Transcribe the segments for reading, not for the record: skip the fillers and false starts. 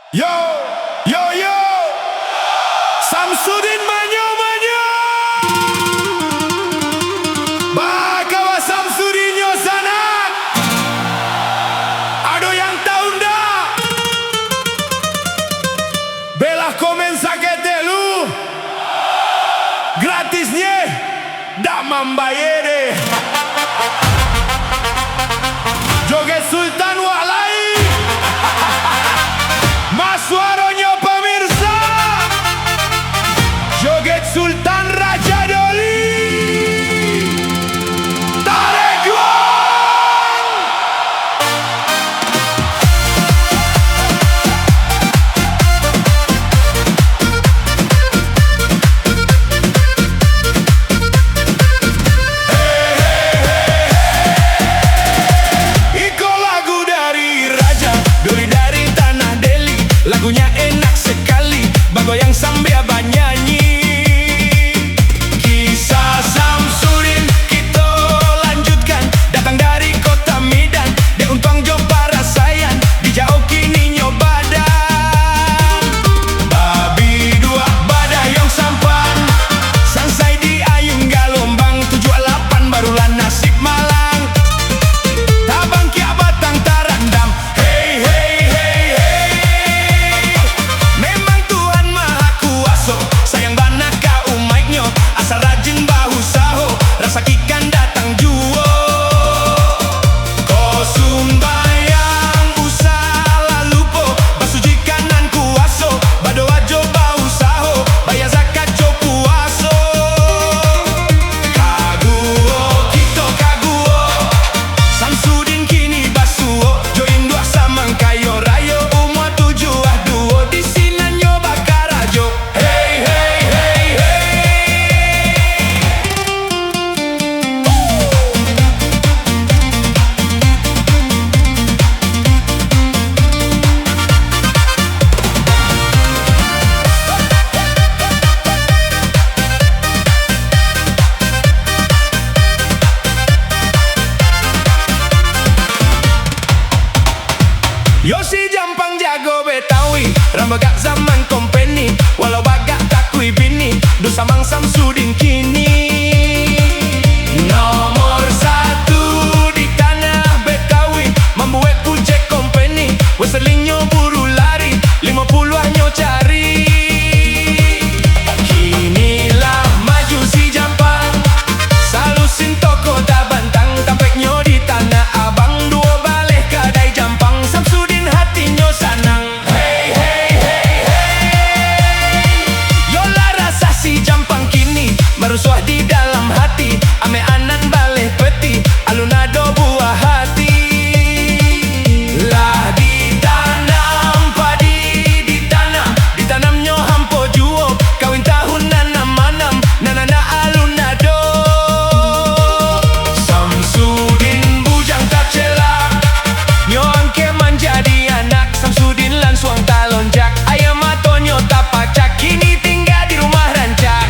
Yo, yo, yo, Samsudin manyo manyo. Bakawa Samsudinyo sana. Ada yang tahu ndak? Belah komen sakit lu. Gratisnya dak membayar. Joget Sultan Walai. Suaranya pemirsa, joget Sultan Raja Doli. Tarik uang. Iko lagu dari Raja Doli dari tanah Delhi. Lagunya enak sekali, bagoyang sambil bernyanyi. Kisah Samsudin kita lanjutkan. Datang dari kota Medan, de Untuang jo Parasayan, di jauh kini nyobadan. Babi dua badah yang sampan, sansai di ayung galombang 78 barulah nasib malang. Tabang kia batang tarandam. Hey hey hey hey. Memang Tuhan Maha Kuasa, sayang bana ka umaiknya, asal rajin bahu saho, rasa ikan datang juo. Ko sumbayang usah lalu po, basuji kanan kuaso, badoa jo bahu saho, bayar zakat jo puaso. Kaguo kita kaguo, Samsudin kini basuo, join dua samang kayo rayo, umur 72 di sini nyoba karajo. Hey hey hey hey. Yosi Jampang jago Betawi, rambagak zaman company, walau bagak takui bini, dosa mang Samsudin kini nomor 1 di tanah Betawi. Membuat project company, weselinyo buru lari, 50 anyo cari. Kinilah maju si Jampang, salusin toko tabantang, tampeknyo di tanah Abang, dua balik kadai Jampang, Samsudin hatinya sanang. Hey hey hey hey. Yola rasa si Jampang kini merusuh di dalam hati, ame anan balik peti, alunado buah hati. Lah ditanam padi ditanamnya hampo juo, kawin tahun nanam nanana alunado. Samsudin bujang tak celak, nyoang ke menjadi anak, Samsudin langsung tak lonjak, ayam matonyo tak pacak, kini tinggal di rumah rancak.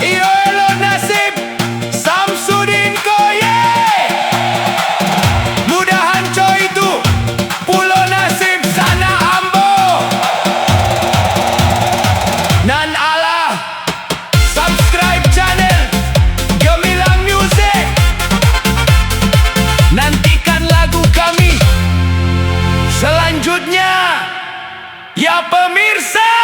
Iyo elo nasib Samsudin koye, mudahan coy itu pulau nasib sana ambo. Nan Allah subscribe channel Gemilang Music, nantikan lagu kami selanjutnya ya pemirsa.